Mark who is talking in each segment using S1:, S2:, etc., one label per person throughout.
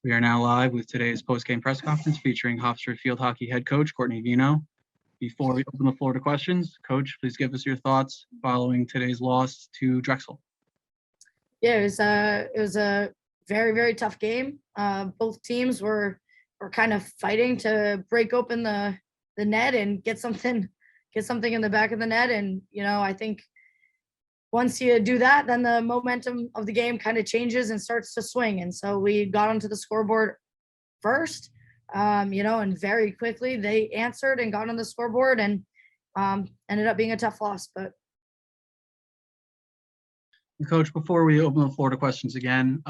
S1: We are now live with today's post-game press conference featuring Hofstra field hockey head coach Courtney Veinotte. Before we open the floor to questions, Coach, please give us your thoughts following today's loss to Drexel.
S2: Yeah, it was a very, very tough game. Both teams were kind of fighting to break open the net and get something in the back of the net. And I think once you do that, then the momentum of the game kind of changes and starts to swing. And so we got onto the scoreboard first, and very quickly they answered and got on the scoreboard, and ended up being a tough loss. But
S1: Coach, before we open the floor to questions again,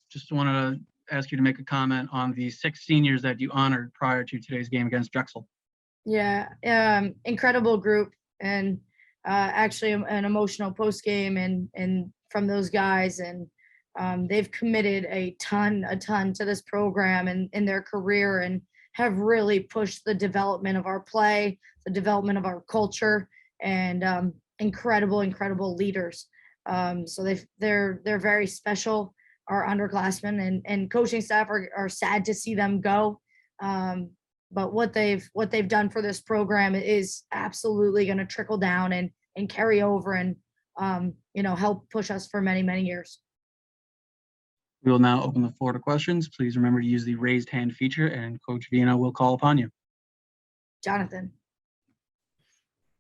S1: just wanted to ask you to make a comment on the 6 seniors that you honored prior to today's game against Drexel.
S2: Yeah, incredible group, and actually an emotional post game and from those guys, and they've committed a ton to this program and in their career, and have really pushed the development of our play, the development of our culture, and incredible leaders. So they're very special, our underclassmen, and coaching staff are sad to see them go. But what they've done for this program is absolutely going to trickle down and carry over and help push us for many years.
S1: We will now open the floor to questions. Please remember to use the raised hand feature, and Coach Veinotte will call upon you.
S2: Jonathan.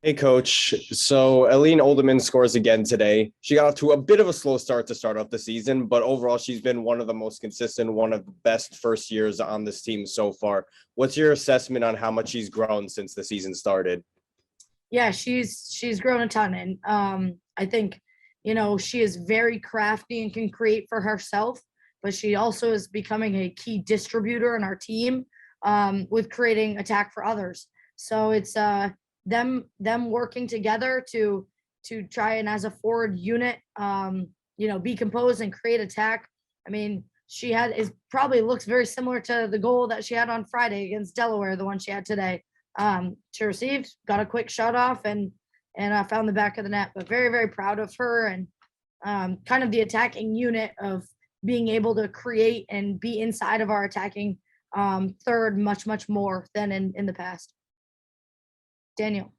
S3: Hey, Coach. So Aline Oldman scores again today. She got off to a bit of a slow start to start off the season, but overall, she's been one of the most consistent, one of the best first years on this team so far. What's your assessment on how much she's grown since the season started?
S2: Yeah, she's grown a ton, and I think she is very crafty and can create for herself, but she also is becoming a key distributor in our team with creating attack for others. So it's them working together to try and, as a forward unit, be composed and create attack. I mean, probably looks very similar to the goal that she had on Friday against Delaware, the one she had today. She received, got a quick shot off, and found the back of the net. But very, very proud of her, and kind of the attacking unit of being able to create and be inside of our attacking third much more than in the past. Daniel.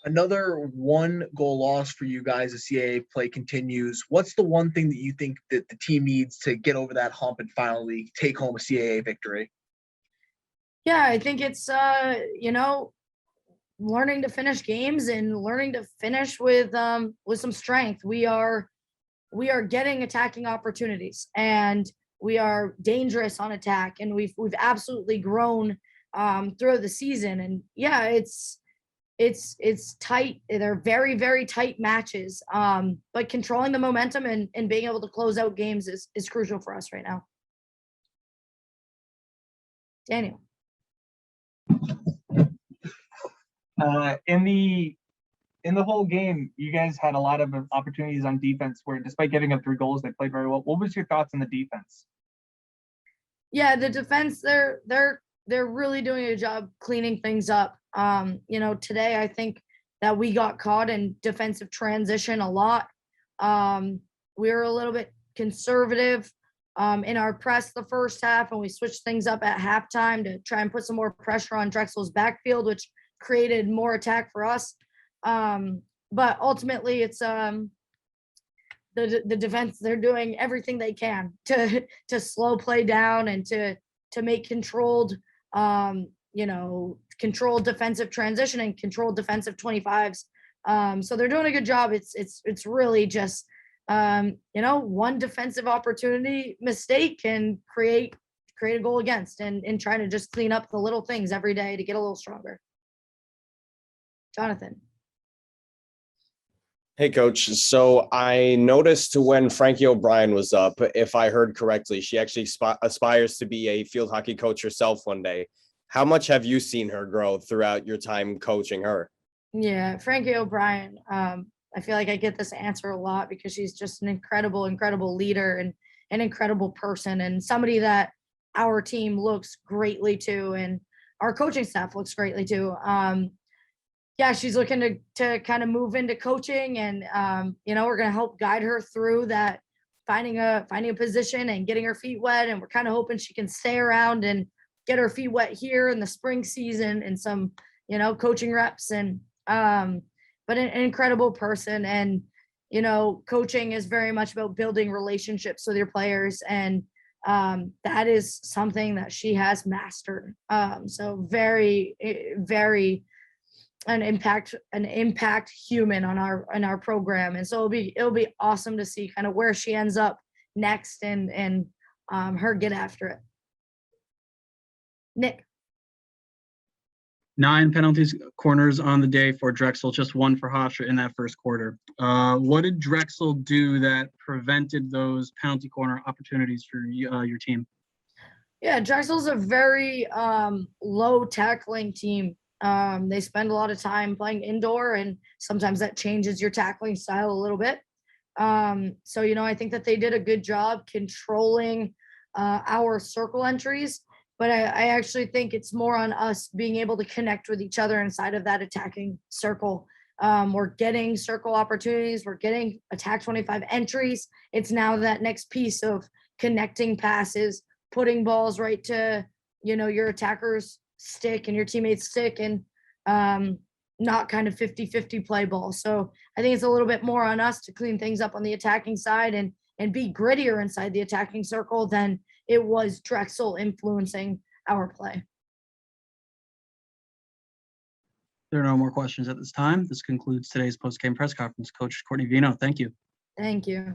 S4: Another 1-goal loss for you guys as CAA play continues. What's the one thing that you think that the team needs to get over that hump and finally take home a CAA victory?
S2: Yeah, I think it's learning to finish games and learning to finish with some strength. We are getting attacking opportunities, and we are dangerous on attack, and we've absolutely grown throughout the season. And yeah, it's tight. They're very, very tight matches. But controlling the momentum and being able to close out games is crucial for us right now. Daniel.
S5: In the whole game, you guys had a lot of opportunities on defense where, despite giving up 3 goals, they played very well. What was your thoughts on the defense?
S2: Yeah, the defense, they're really doing a job cleaning things up. Today I think that we got caught in defensive transition a lot. We were a little bit conservative in our press the first half, and we switched things up at halftime to try and put some more pressure on Drexel's backfield, which created more attack for us. But ultimately it's the defense, they're doing everything they can to slow play down and to make controlled defensive transition and controlled defensive 25s. So they're doing a good job. It's really just one defensive opportunity mistake can create a goal against, and trying to just clean up the little things every day to get a little stronger. Jonathan.
S3: Hey, Coach. So I noticed when Frankie OBrien was up, if I heard correctly, she actually aspires to be a field hockey coach herself one day. How much have you seen her grow throughout your time coaching her?
S2: Yeah, Frankie OBrien. I feel like I get this answer a lot because she's just an incredible leader and an incredible person, and somebody that our team looks greatly to, and our coaching staff looks greatly to. yeah, she's looking to kind of move into coaching, and you know, we're going to help guide her through that, finding a position and getting her feet wet. And we're kind of hoping she can stay around and get her feet wet here in the spring season and some, you know, coaching reps. And but an incredible person. And you know, coaching is very much about building relationships with your players, and that is something that she has mastered. So very an impact human on our program. And so it'll be awesome to see kind of where she ends up next, and her get after it. Nick.
S1: 9 penalties corners on the day for Drexel, just 1 for Hofstra in that first quarter. What did Drexel do that prevented those penalty corner opportunities for your team?
S2: Yeah, Drexel's a very low tackling team. They spend a lot of time playing indoor, and sometimes that changes your tackling style a little bit. So, you know, I think that they did a good job controlling our circle entries, but I actually think it's more on us being able to connect with each other inside of that attacking circle. We're getting circle opportunities. We're getting attack 25 entries. It's now that next piece of connecting passes, putting balls right to, you know, your attacker's stick and your teammate's stick, and not kind of 50-50 play ball. So I think it's a little bit more on us to clean things up on the attacking side and be grittier inside the attacking circle than it was Drexel influencing our play.
S1: There are no more questions at this time. This concludes today's post-game press conference. Coach Courtney Veinotte, thank you.
S2: Thank you.